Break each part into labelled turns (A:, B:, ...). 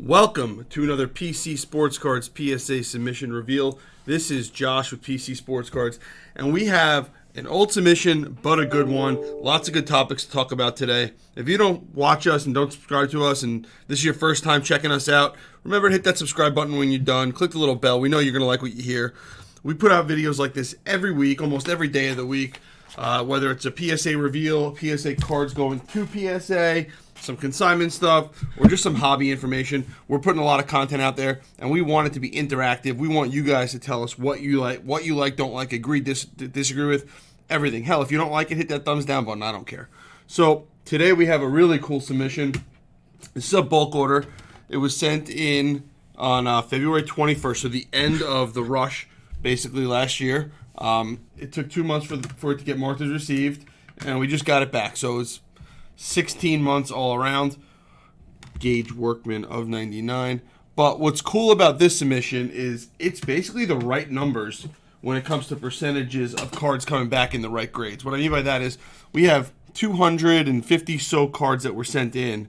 A: Welcome to another PC Sportscards PSA Submission Reveal. This is Josh with PC Sportscards, and we have an old submission, but a good one. Lots of good topics to talk about today. If you don't watch us and don't subscribe to us, and this is your first time checking us out, remember to hit that subscribe button when you're done. Click the little bell. We know you're going to like what you hear. We put out videos like this every week, almost every day of the week, whether it's a PSA reveal, PSA cards going to PSA, some consignment stuff, or just some hobby information. We're putting a lot of content out there, and we want it to be interactive. We want you guys to tell us what you like, don't like, agree, disagree with, everything. Hell, if you don't like it, hit that thumbs down button. I don't care. So today we have a really cool submission. This is a bulk order. It was sent in on February 21st, so the end of the rush, basically last year. It took 2 months for it to get marked as received, and we just got it back. So it's 16 months all around. Gage Workman of 99. But what's cool about this submission is it's basically the right numbers when it comes to percentages of cards coming back in the right grades. What I mean by that is we have 250 so cards that were sent in.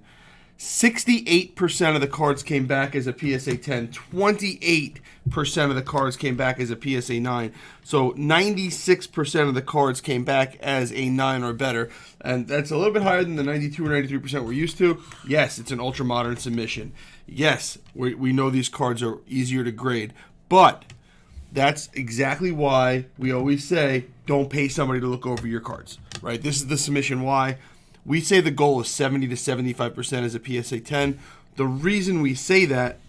A: 68% of the cards came back as a PSA 10. 28% of the cards came back as a PSA 9. So 96% of the cards came back as a 9 or better. And that's a little bit higher than the 92 or 93% we're used to. Yes, it's an ultra-modern submission. Yes, we know these cards are easier to grade. But that's exactly why we always say don't pay somebody to look over your cards. Right? This is the submission why. We say the goal is 70 to 75% as a PSA 10. The reason we say that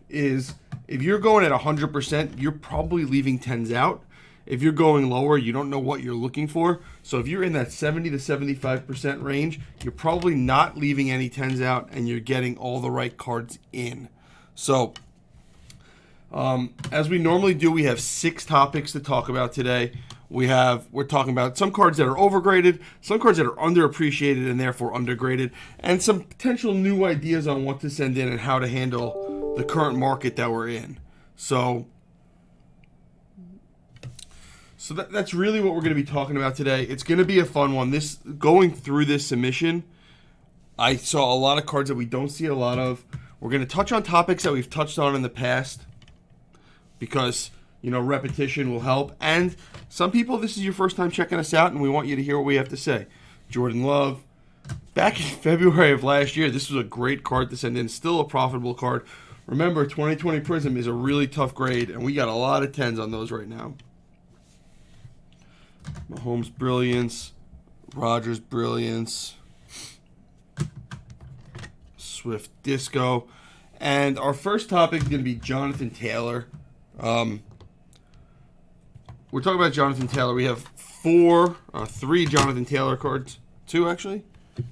A: is if you're going at 100%, you're probably leaving 10s out. If you're going lower, you don't know what you're looking for. So if you're in that 70 to 75% range, you're probably not leaving any 10s out, and you're getting all the right cards in. So as we normally do, we have 6 topics to talk about today. We're talking about some cards that are overgraded, some cards that are underappreciated and therefore undergraded, and some potential new ideas on what to send in and how to handle the current market that we're in. So that's really what we're going to be talking about today. It's going to be a fun one. Going through this submission, I saw a lot of cards that we don't see a lot of. We're going to touch on topics that we've touched on in the past because repetition will help. And some people, this is your first time checking us out, and we want you to hear what we have to say. Jordan Love, back in February of last year, this was a great card to send in. Still a profitable card. Remember, 2020 Prism is a really tough grade, and we got a lot of 10s on those right now. Mahomes Brilliance, Rogers Brilliance, Swift Disco. And our first topic is going to be Jonathan Taylor. We're talking about Jonathan Taylor. We have 3 Jonathan Taylor cards. 2, actually?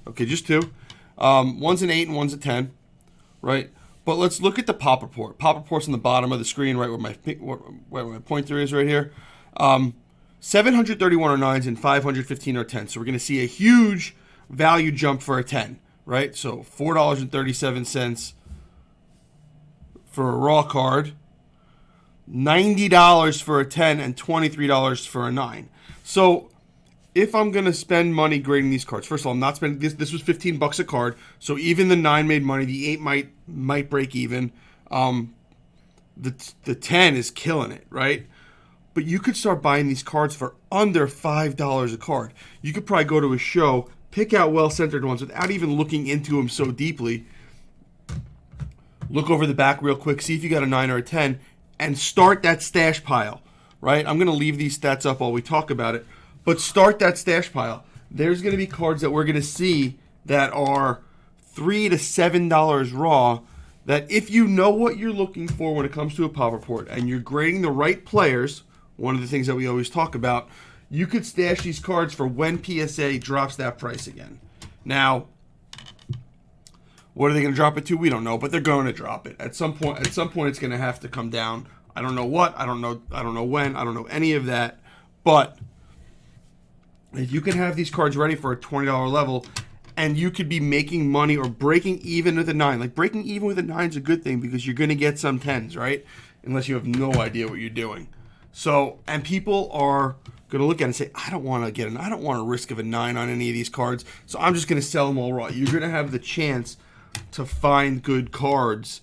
A: Okay, just 2. One's an 8 and one's a 10, right? But let's look at the pop report. Pop report's on the bottom of the screen, right where my pointer is right here. 731 are 9s and 515 are 10s. So we're going to see a huge value jump for a 10, right? So $4.37 for a raw card. $90 for a 10 and $23 for a 9. So if I'm going to spend money grading these cards, first of all, I'm not spending this was $15 a card, so even the 9 made money, the 8 might break even. The 10 is killing it, right? But you could start buying these cards for under $5 a card. You could probably go to a show, pick out well-centered ones without even looking into them so deeply. Look over the back real quick, see if you got a 9 or a 10, and start that stash pile, right? I'm going to leave these stats up while we talk about it, but start that stash pile. There's going to be cards that we're going to see that are $3 to $7 raw, that if you know what you're looking for when it comes to a pop report and you're grading the right players, one of the things that we always talk about, you could stash these cards for when PSA drops that price again. Now, what are they going to drop it to? We don't know, but they're going to drop it. At some point it's going to have to come down. I don't know what, I don't know when, I don't know any of that. But if you can have these cards ready for a $20 level, and you could be making money or breaking even with a 9. Like, breaking even with a 9 is a good thing because you're going to get some 10s, right? Unless you have no idea what you're doing. So, and people are going to look at it and say, I don't want a risk of a 9 on any of these cards, so I'm just going to sell them all raw. You're going to have the chance to find good cards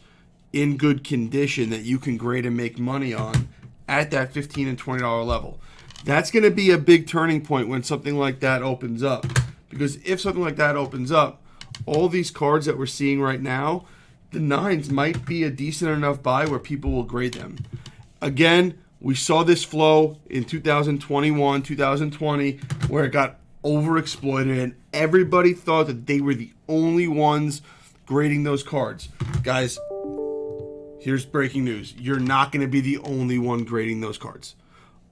A: in good condition that you can grade and make money on at that $15 and $20 level. That's going to be a big turning point when something like that opens up. Because if something like that opens up, all these cards that we're seeing right now, the 9s might be a decent enough buy where people will grade them. Again, we saw this flow in 2021, 2020, where it got overexploited and everybody thought that they were the only ones grading those cards. Guys, here's breaking news. You're not going to be the only one grading those cards.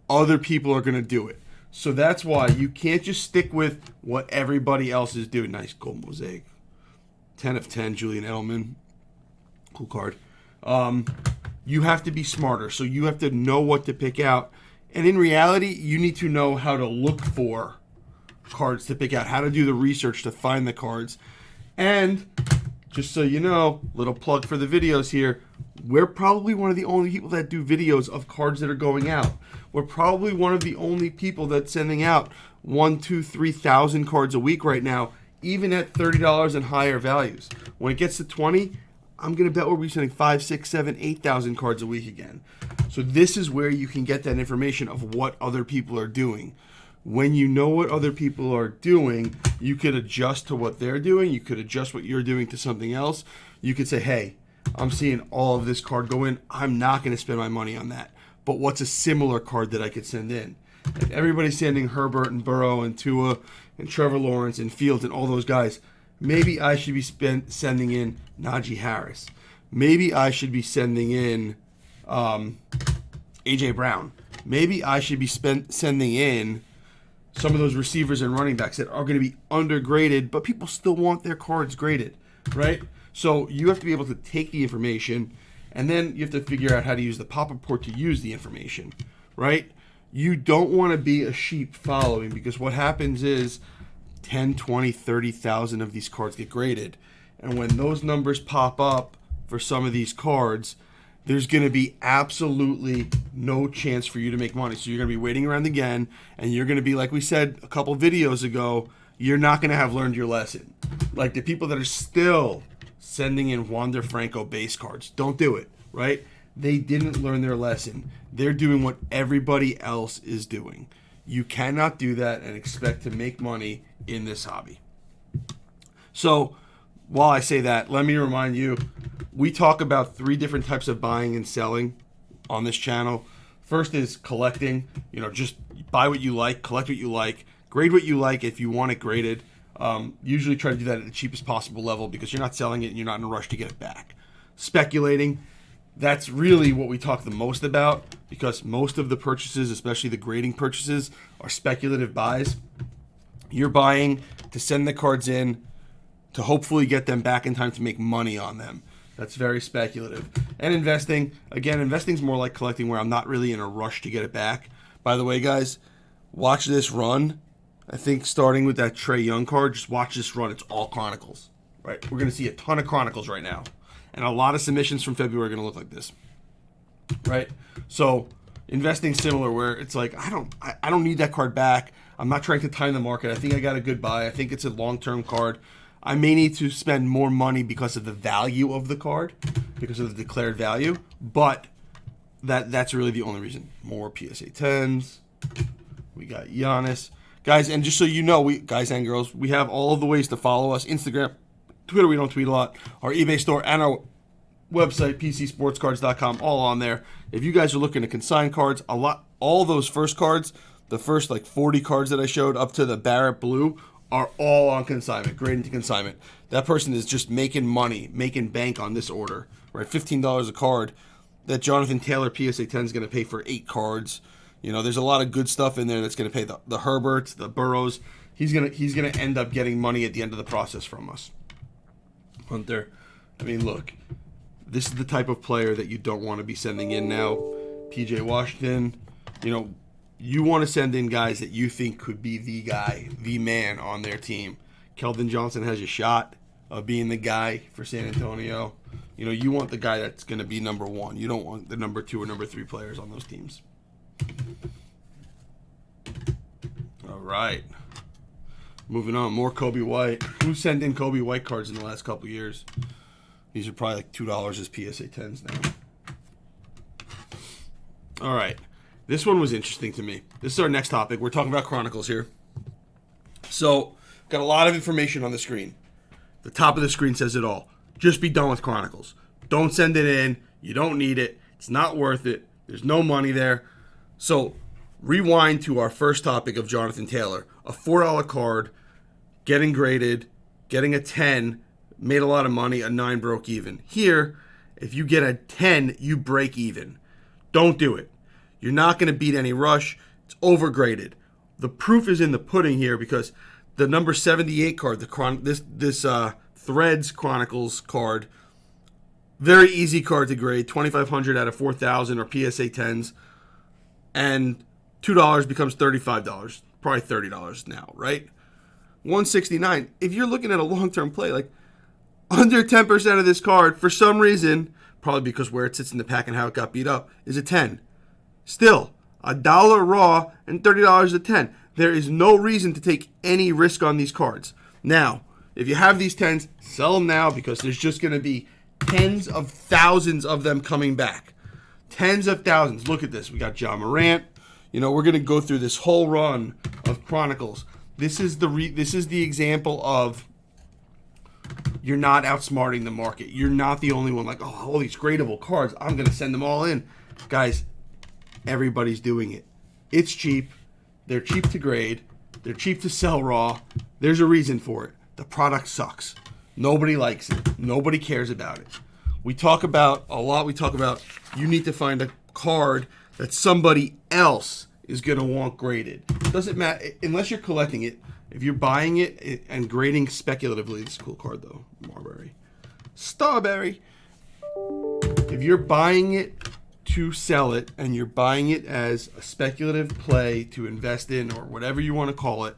A: Other people are going to do it. So that's why you can't just stick with what everybody else is doing. Nice gold mosaic. 10 of 10, Julian Edelman. Cool card. You have to be smarter. So you have to know what to pick out. And in reality, you need to know how to look for cards to pick out, how to do the research to find the cards. And just so you know, little plug for the videos here, we're probably one of the only people that do videos of cards that are going out. We're probably one of the only people that's sending out 1,000, 2,000, 3,000 cards a week right now, even at $30 and higher values. When it gets to 20, I'm going to bet we'll be sending 5, 6, 7, 8,000 cards a week again. So this is where you can get that information of what other people are doing. When you know what other people are doing, you could adjust to what they're doing. You could adjust what you're doing to something else. You could say, hey, I'm seeing all of this card go in. I'm not going to spend my money on that. But what's a similar card that I could send in? If everybody's sending Herbert and Burrow and Tua and Trevor Lawrence and Fields and all those guys, maybe I should be sending in Najee Harris. Maybe I should be sending in A.J. Brown. Maybe I should be sending in some of those receivers and running backs that are going to be undergraded, but people still want their cards graded, right? So you have to be able to take the information, and then you have to figure out how to use the pop report to use the information, right? You don't want to be a sheep following, because what happens is 10, 20, 30,000 of these cards get graded. And when those numbers pop up for some of these cards, there's going to be absolutely no chance for you to make money. So you're going to be waiting around again, and you're going to be, like we said a couple videos ago, you're not going to have learned your lesson. Like the people that are still sending in Wander Franco base cards, don't do it, right? They didn't learn their lesson. They're doing what everybody else is doing. You cannot do that and expect to make money in this hobby. So while I say that, let me remind you, we talk about 3 different types of buying and selling on this channel. First is collecting. Just buy what you like, collect what you like, grade what you like if you want it graded. Usually try to do that at the cheapest possible level because you're not selling it and you're not in a rush to get it back. Speculating, that's really what we talk the most about, because most of the purchases, especially the grading purchases, are speculative buys. You're buying to send the cards in to hopefully get them back in time to make money on them. That's very speculative. And investing, again, investing's more like collecting, where I'm not really in a rush to get it back. By the way, guys, watch this run. I think starting with that Trae Young card, just watch this run. It's all Chronicles, right? We're going to see a ton of Chronicles right now. And a lot of submissions from February are going to look like this, right? So investing similar, where it's like, I don't need that card back. I'm not trying to time the market. I think I got a good buy. I think it's a long-term card. I may need to spend more money because of the value of the card, because of the declared value, but that's really the only reason. More PSA 10s. We got Giannis. Guys, and just so you know, guys and girls, we have all of the ways to follow us. Instagram, Twitter, we don't tweet a lot. Our eBay store and our website, PCSportscards.com, all on there. If you guys are looking to consign cards, all those first cards, the first 40 cards that I showed up to the Barrett Blue, are all on consignment, graded to consignment. That person is just making money, making bank on this order, right? $15 a card. That Jonathan Taylor PSA 10 is going to pay for 8 cards. There's a lot of good stuff in there that's going to pay the Herberts, the Burrows. He's gonna end up getting money at the end of the process from us. Hunter, look, this is the type of player that you don't want to be sending in now. PJ Washington, you want to send in guys that you think could be the guy, the man on their team. Keldon Johnson has a shot of being the guy for San Antonio. You want the guy that's going to be number 1. You don't want the number 2 or number 3 players on those teams. All right. Moving on, more Kobe White. Who sent in Kobe White cards in the last couple years? These are probably like $2 as PSA 10s now. All right. This one was interesting to me. This is our next topic. We're talking about Chronicles here. So, got a lot of information on the screen. The top of the screen says it all. Just be done with Chronicles. Don't send it in. You don't need it. It's not worth it. There's no money there. So, rewind to our first topic of Jonathan Taylor. A $4 card, getting graded, getting a 10, made a lot of money, a 9 broke even. Here, if you get a 10, you break even. Don't do it. You're not going to beat any rush. It's overgraded. The proof is in the pudding here because the number 78 card, this Threads Chronicles card, very easy card to grade, 2,500 out of 4,000 or PSA 10s, and $2 becomes $35, probably $30 now, right? 169. If you're looking at a long-term play, like under 10% of this card, for some reason, probably because where it sits in the pack and how it got beat up, is a 10. Still, $1 raw and $30 a 10. There is no reason to take any risk on these cards. Now, if you have these 10s, sell them now because there's just going to be tens of thousands of them coming back. Tens of thousands. Look at this. We got John Morant. You know, we're going to go through this whole run of Chronicles. This is the example of you're not outsmarting the market. You're not the only one like, oh, all these gradable cards, I'm going to send them all in. Guys, everybody's doing it. It's cheap. They're cheap to grade. They're cheap to sell raw. There's a reason for it. The product sucks. Nobody likes it. Nobody cares about it. We talk about you need to find a card that somebody else is going to want graded. It doesn't matter unless you're collecting it. If you're buying it and grading speculatively, it's a cool card though. Marbury. Starberry. If you're buying it to sell it and you're buying it as a speculative play to invest in or whatever you want to call it,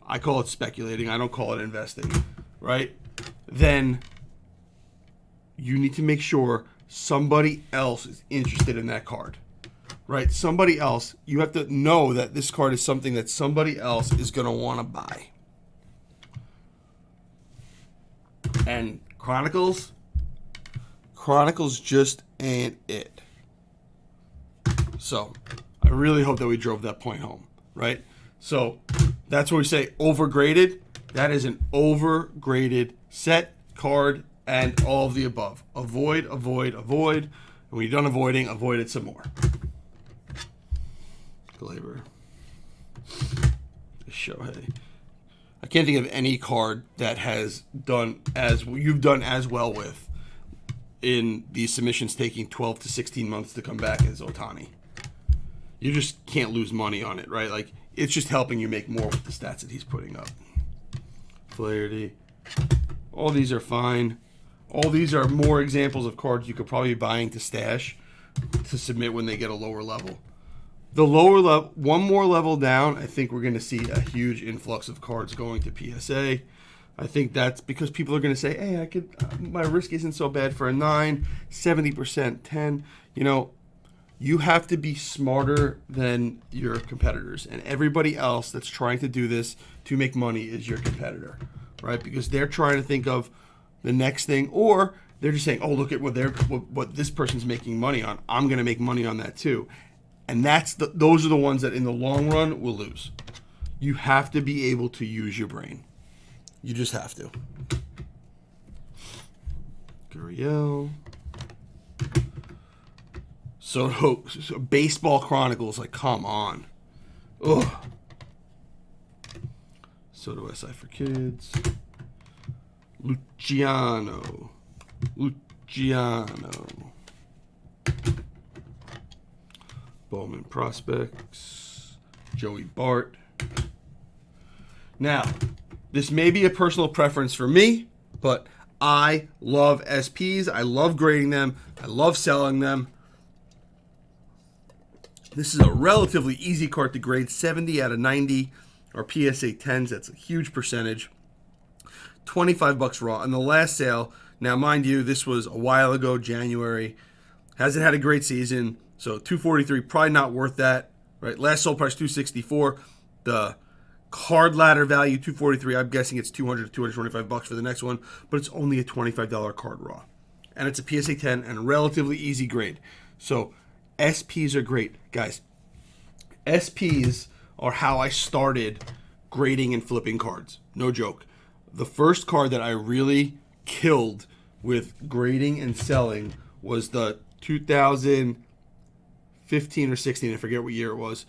A: I call it speculating, I don't call it investing, right? Then you need to make sure somebody else is interested in that card, right? Somebody else, you have to know that this card is something that somebody else is going to want to buy. And Chronicles just ain't it. So, I really hope that we drove that point home, right? So, that's what we say overgraded. That is an overgraded set, card, and all of the above. Avoid, avoid, avoid. And when you're done avoiding, avoid it some more. Glaber. Shohei. I can't think of any card that has done as you've done as well with in these submissions taking 12 to 16 months to come back as Ohtani. You just can't lose money on it, right? Like, it's just helping you make more with the stats that he's putting up. Flaherty. All these are fine. All these are more examples of cards you could probably be buying to stash to submit when they get a lower level. The lower level, one more level down, I think we're going to see a huge influx of cards going to PSA. I think that's because people are going to say, hey, my risk isn't so bad for a 9, 70%, 10. You know, you have to be smarter than your competitors. And everybody else that's trying to do this to make money is your competitor, right? Because they're trying to think of the next thing, or they're just saying, oh, look at what this person's making money on. I'm going to make money on that too. And those are the ones that in the long run will lose. You have to be able to use your brain. You just have to. Gurriel. So Baseball Chronicles, like, come on. Ugh. Soto SI for Kids. Luciano. Bowman Prospects. Joey Bart. Now, this may be a personal preference for me, but I love SPs. I love grading them. I love selling them. This is a relatively easy card to grade, 70 out of 90, or PSA 10s. That's a huge percentage. $25 raw. And the last sale, now mind you, this was a while ago, January. Hasn't had a great season, so $243, probably not worth that. Right? Last sold price $264. The card ladder value $243. I'm guessing it's $200 to $225 for the next one, but it's only a $25 card raw. and it's a PSA 10 and a relatively easy grade. So SPs are great, guys. SPs are how I started grading and flipping cards. No joke. The first card that I really killed with grading and selling was the 2015 or 16, I forget what year it was,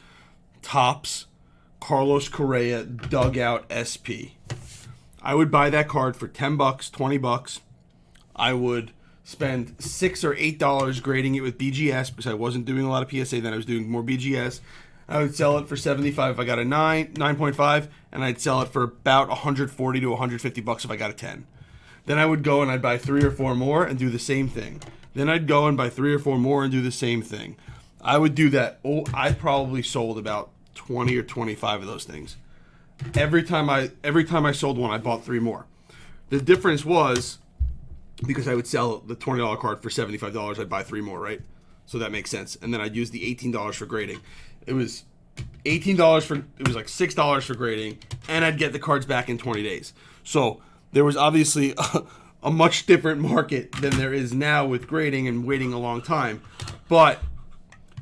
A: Topps Carlos Correa Dugout SP. I would buy that card for $10, $20. I would spend $6 or $8 grading it with BGS because I wasn't doing a lot of PSA then. I was doing more BGS. I would sell it for $75 if I got a 9.5, and I'd sell it for about $140 to $150 if I got a 10. Then I would go and I'd buy 3 or 4 more and do the same thing. Then I'd go and buy 3 or 4 more and do the same thing. I would do that. Oh, I probably sold about 20 or 25 of those things. Every time I sold one, I bought 3 more. The difference was because I would sell the $20 card for $75, I'd buy 3 more, right? So that makes sense. And then I'd use the $18 for grading. It was like $6 for grading, and I'd get the cards back in 20 days. So there was obviously a much different market than there is now with grading and waiting a long time. But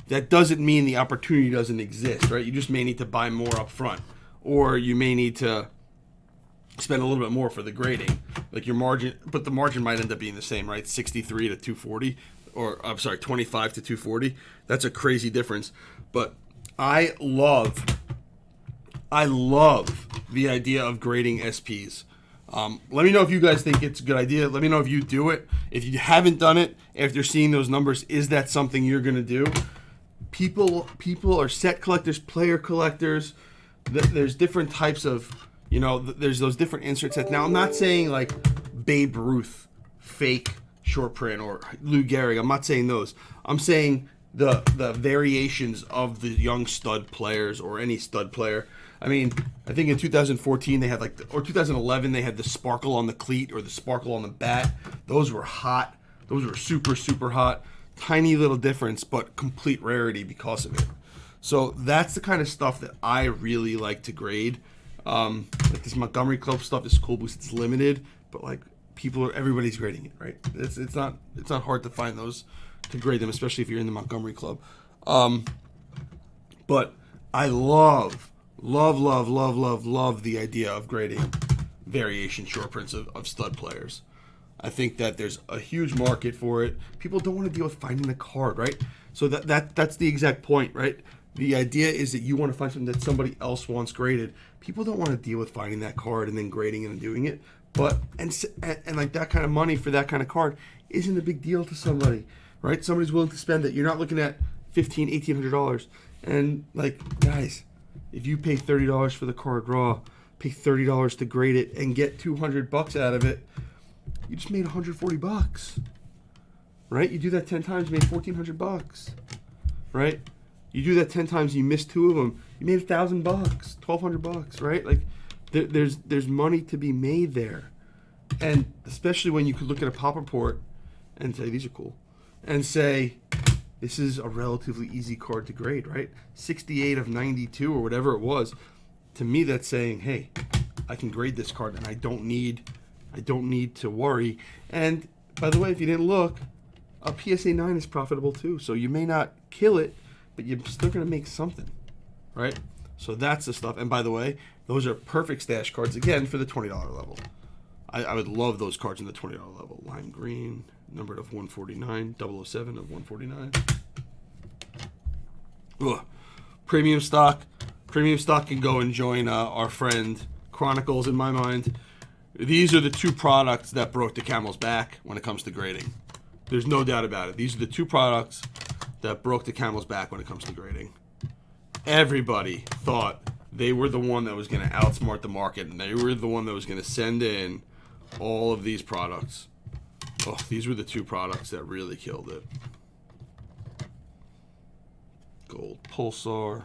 A: that doesn't mean the opportunity doesn't exist, right? You just may need to buy more up front, or you may need to spend a little bit more for the grading. Like your margin, but the margin might end up being the same, right? 63 to 240, or I'm sorry, 25 to 240. That's a crazy difference. But I love the idea of grading SPs. Let me know if you guys think it's a good idea. Let me know if you do it. If you haven't done it, after seeing those numbers, is that something you're going to do? People are set collectors, player collectors. There's different types of, there's those different insert sets. Now, I'm not saying like Babe Ruth, fake short print, or Lou Gehrig. I'm not saying those. I'm saying the variations of the young stud players or any stud player. I mean, I think in 2014 they had or 2011 they had the sparkle on the cleat or the sparkle on the bat. Those were hot. Those were super, super hot. Tiny little difference, but complete rarity because of it. So that's the kind of stuff that I really like to grade. Like this Montgomery Club stuff is cool because it's limited, but like everybody's grading it, right? It's not hard to find those to grade them, especially if you're in the Montgomery Club. But I love the idea of grading variation short prints of stud players. I think that there's a huge market for it. People don't want to deal with finding the card, right? So that's the exact point, right? The idea is that you want to find something that somebody else wants graded. People don't want to deal with finding that card and then grading it and doing it. But and like that kind of money for that kind of card isn't a big deal to somebody, right? Somebody's willing to spend it. You're not looking at $1,500, $1,800. And like, guys, if you pay $30 for the card raw, pay $30 to grade it, and get $200 out of it, you just made $140, right? You do that 10 times, you made $1,400, right? You do that 10 times, you missed 2 of them, you made $1,000, $1,200, right? Like, there's money to be made there, and especially when you could look at a pop report and say these are cool, and say this is a relatively easy card to grade, right? 68 of 92 or whatever it was. To me, that's saying, hey, I can grade this card, and I don't need to worry. And by the way, if you didn't look, a PSA 9 is profitable too. So you may not kill it, but you're still going to make something, right? So that's the stuff. And by the way, those are perfect stash cards, again, for the $20 level. I would love those cards in the $20 level. Lime green, numbered of 149, 007 of 149. Ugh. Premium stock can go and join our friend Chronicles, in my mind. These are the 2 products that broke the camel's back when it comes to grading. There's no doubt about it. These are the 2 products that broke the camel's back when it comes to grading. Everybody thought they were the one that was going to outsmart the market, and they were the one that was going to send in all of these products. Oh, these were the 2 products that really killed it. Gold Pulsar.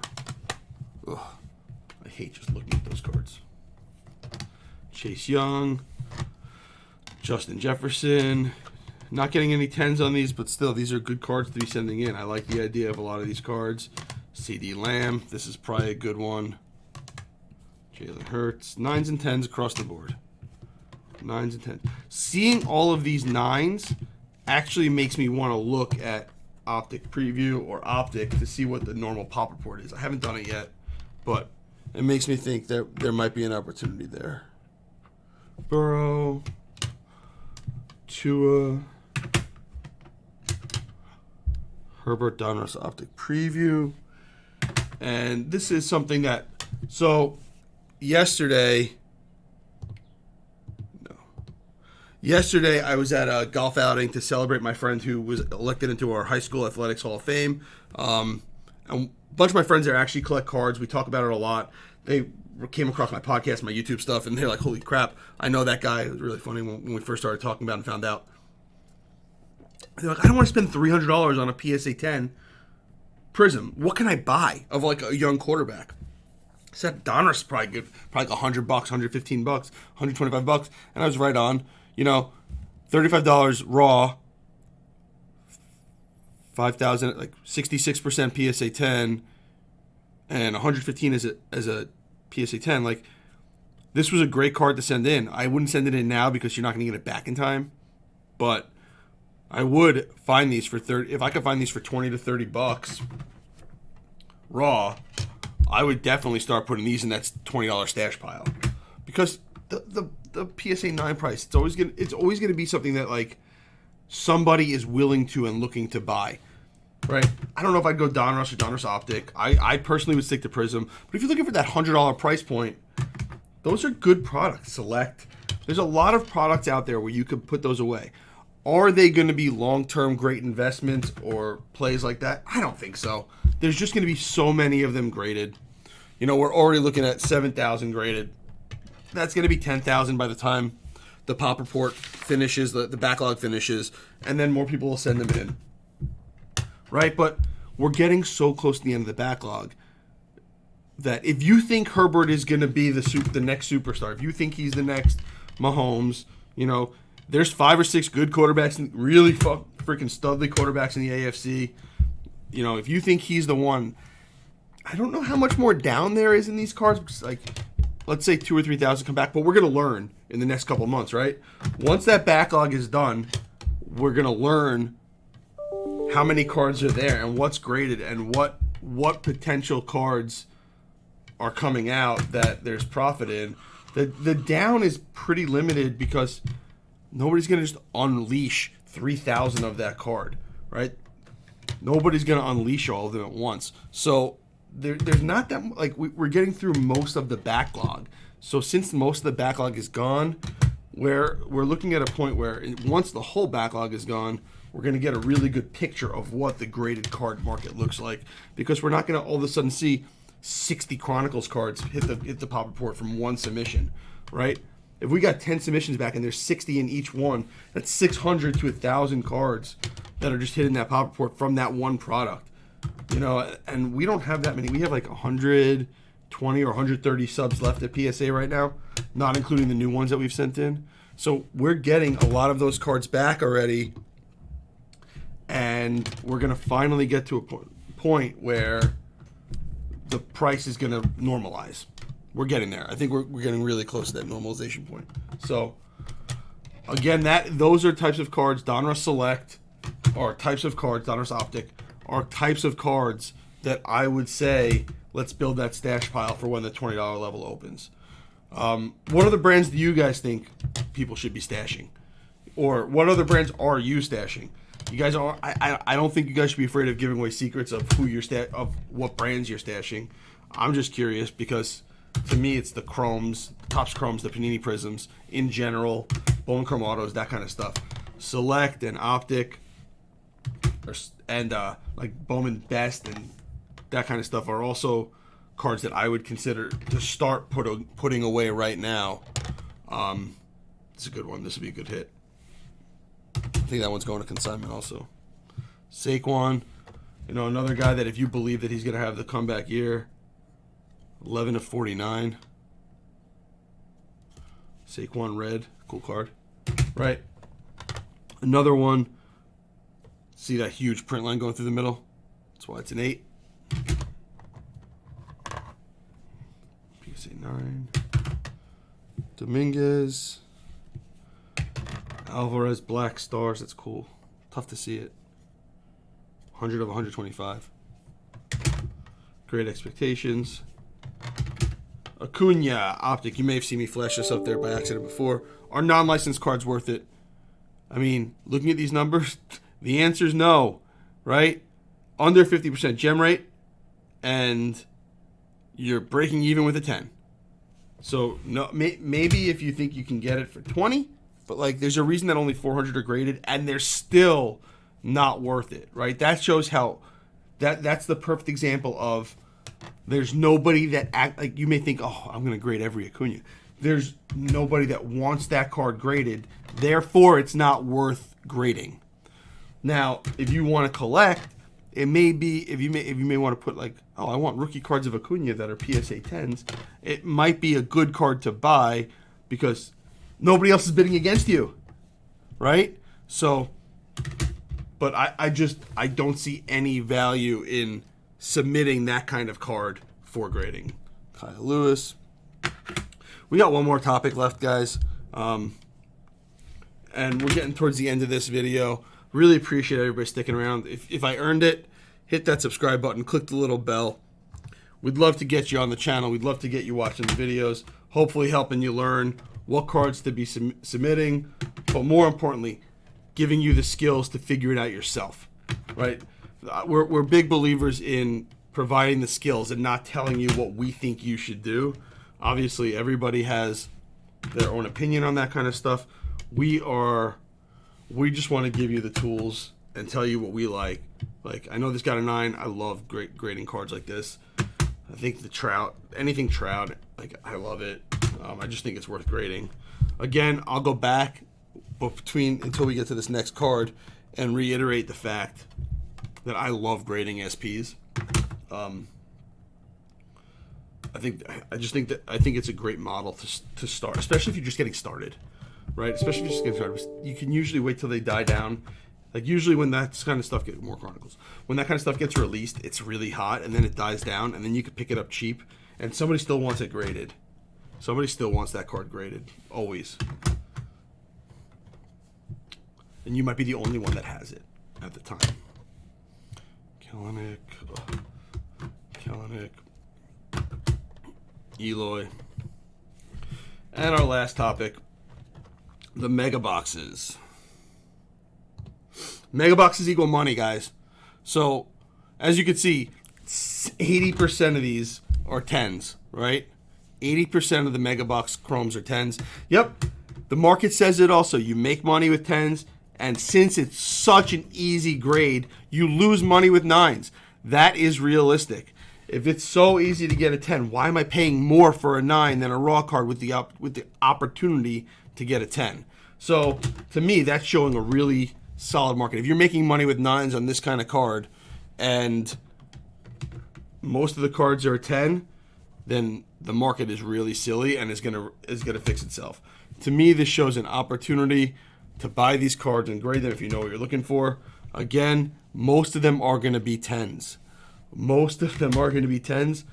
A: Ugh, I hate just looking at those cards. Chase Young, Justin Jefferson. Not getting any 10s on these, but still, these are good cards to be sending in. I like the idea of a lot of these cards. CD Lamb, this is probably a good one. Jalen Hurts, 9s and 10s across the board. 9s and 10s. Seeing all of these 9s actually makes me want to look at Optic Preview or Optic to see what the normal pop report is. I haven't done it yet, but it makes me think that there might be an opportunity there. Burrow, Tua, Herbert, Donruss Optic Preview. And this is something that, so yesterday I was at a golf outing to celebrate my friend who was elected into our high school athletics Hall of Fame. And a bunch of my friends there actually collect cards. We talk about it a lot. They came across my podcast, my YouTube stuff, and they're like, holy crap, I know that guy. It was really funny when we first started talking about it and found out. They're like, I don't want to spend $300 on a PSA 10 Prism. What can I buy of like a young quarterback? I said Donruss is probably good, probably like $100, $115, $125, and I was right on. You know, $35 raw, 5,000, like 66% PSA 10, and 115 as a PSA 10. Like, this was a great card to send in. I wouldn't send it in now because you're not going to get it back in time, but I would find these for 30. If I could find these for 20 to 30 bucks raw, I would definitely start putting these in that $20 stash pile, because the PSA 9 price, it's always gonna be something that like somebody is willing to and looking to buy, right? I don't know if I'd go Donruss or Donruss Optic. I personally would stick to Prism, but if you're looking for that $100 price point, those are good products. Select. There's a lot of products out there where you could put those away. Are they going to be long-term great investments or plays like that? I don't think so. There's just going to be so many of them graded. You know, we're already looking at 7,000 graded. That's going to be 10,000 by the time the pop report finishes, the backlog finishes, and then more people will send them in. Right? But we're getting so close to the end of the backlog that if you think Herbert is going to be the next superstar, if you think he's the next Mahomes, you know, there's 5 or 6 good quarterbacks, really freaking studly quarterbacks in the AFC. You know, if you think he's the one, I don't know how much more down there is in these cards. Like, let's say 2,000 or 3,000 come back, but we're going to learn in the next couple of months, right? Once that backlog is done, we're going to learn how many cards are there and what's graded and what potential cards are coming out that there's profit in. The down is pretty limited because nobody's going to just unleash 3,000 of that card, right? Nobody's going to unleash all of them at once. So there's not that, like, we're getting through most of the backlog. So since most of the backlog is gone, we're looking at a point where once the whole backlog is gone, we're going to get a really good picture of what the graded card market looks like, because we're not going to all of a sudden see 60 Chronicles cards hit the pop report from one submission, right? If we got 10 submissions back and there's 60 in each one, that's 600 to 1,000 cards that are just hitting that pop report from that one product. You know, and we don't have that many. We have like 120 or 130 subs left at PSA right now, not including the new ones that we've sent in. So we're getting a lot of those cards back already, and we're going to finally get to a point where the price is going to normalize. We're getting there. I think we're getting really close to that normalization point. So, again, those are types of cards. Donruss Select are types of cards. Donruss Optic are types of cards that I would say let's build that stash pile for when the $20 level opens. What other brands do you guys think people should be stashing? Or what other brands are you stashing? You guys are. I don't think you guys should be afraid of giving away secrets of of what brands you're stashing. I'm just curious because to me it's the Chromes, Topps Chromes, the Panini Prisms in general, Bowman Chrome Autos, that kind of stuff. Select and Optic, and like Bowman Best and that kind of stuff are also cards that I would consider to start putting away right now. It's a good one. This would be a good hit. I think that one's going to consignment also. Saquon, you know, another guy that if you believe that he's going to have the comeback year, 11 of 49. Saquon red, cool card, right? Another one. See that huge print line going through the middle? That's why it's an 8. PSA 9. Dominguez. Alvarez Black Stars. That's cool. Tough to see it. 100 of 125. Great Expectations. Acuna Optic. You may have seen me flash this up there by accident before. Are non-licensed cards worth it? I mean, looking at these numbers, the answer is no, right? Under 50% gem rate, and you're breaking even with a 10. So no, maybe if you think you can get it for 20, but like there's a reason that only 400 are graded, and they're still not worth it, right? That shows how that's the perfect example of there's nobody that act like you may think, oh, I'm going to grade every Acuna. There's nobody that wants that card graded, therefore it's not worth grading. Now, if you want to collect, it may be if you may want to put like, oh, I want rookie cards of Acuna that are PSA 10s. It might be a good card to buy because nobody else is bidding against you, right? So, but I don't see any value in submitting that kind of card for grading. Kyle Lewis. We got one more topic left, guys, and we're getting towards the end of this video. Really appreciate everybody sticking around. If I earned it, hit that subscribe button, click the little bell. We'd love to get you on the channel. We'd love to get you watching the videos, hopefully helping you learn what cards to be submitting, but more importantly, giving you the skills to figure it out yourself, right? We're big believers in providing the skills and not telling you what we think you should do. Obviously, everybody has their own opinion on that kind of stuff. We just want to give you the tools and tell you what we like. Like, I know this got a 9. I love grading cards like this. I think the Trout, anything Trout, like, I love it. I just think it's worth grading. Again, I'll go back until we get to this next card and reiterate the fact that I love grading SPs. I think it's a great model to start, especially if you're just getting started, right? Especially if you're just getting started. You can usually wait till they die down. Like usually when that kind of stuff gets more Chronicles, when that kind of stuff gets released, it's really hot and then it dies down and then you can pick it up cheap and somebody still wants it graded. Somebody still wants that card graded, always. And you might be the only one that has it at the time. Kellenic, Eloy. And our last topic, the mega boxes. Mega boxes equal money, guys. So, as you can see, 80% of these are 10s, right? 80% of the mega box chromes are 10s. Yep, the market says it also. You make money with 10s, and since it's such an easy grade, you lose money with 9s. That is realistic. If it's so easy to get a 10, why am I paying more for a 9 than a raw card with the opportunity to get a 10? So, to me, that's showing a really solid market. If you're making money with 9s on this kind of card, and most of the cards are a 10, then the market is really silly and is gonna fix itself. To me, this shows an opportunity to buy these cards and grade them if you know what you're looking for. Again, most of them are going to be 10s. Most of them are going to be 10s.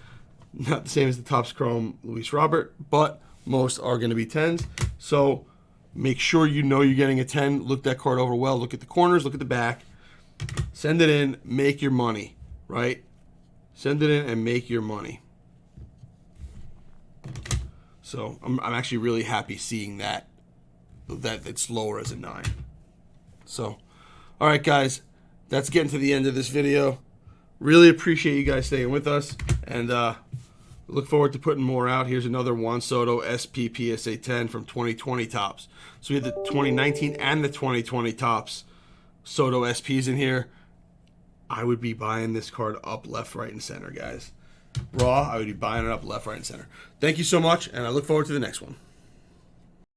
A: Not the same as the Topps Chrome Luis Robert, but most are going to be 10s. So make sure you know you're getting a 10. Look that card over well. Look at the corners. Look at the back. Send it in. Make your money, right? Send it in and make your money. So I'm actually really happy seeing that it's lower as a 9. So, all right, guys, that's getting to the end of this video. Really appreciate you guys staying with us, and look forward to putting more out. Here's another Juan Soto SP PSA 10 from 2020 Topps. So we have the 2019 and the 2020 Topps Soto SPs in here. I would be buying this card up left, right, and center, guys. Raw, I would be buying it up left, right, and center. Thank you so much, and I look forward to the next one.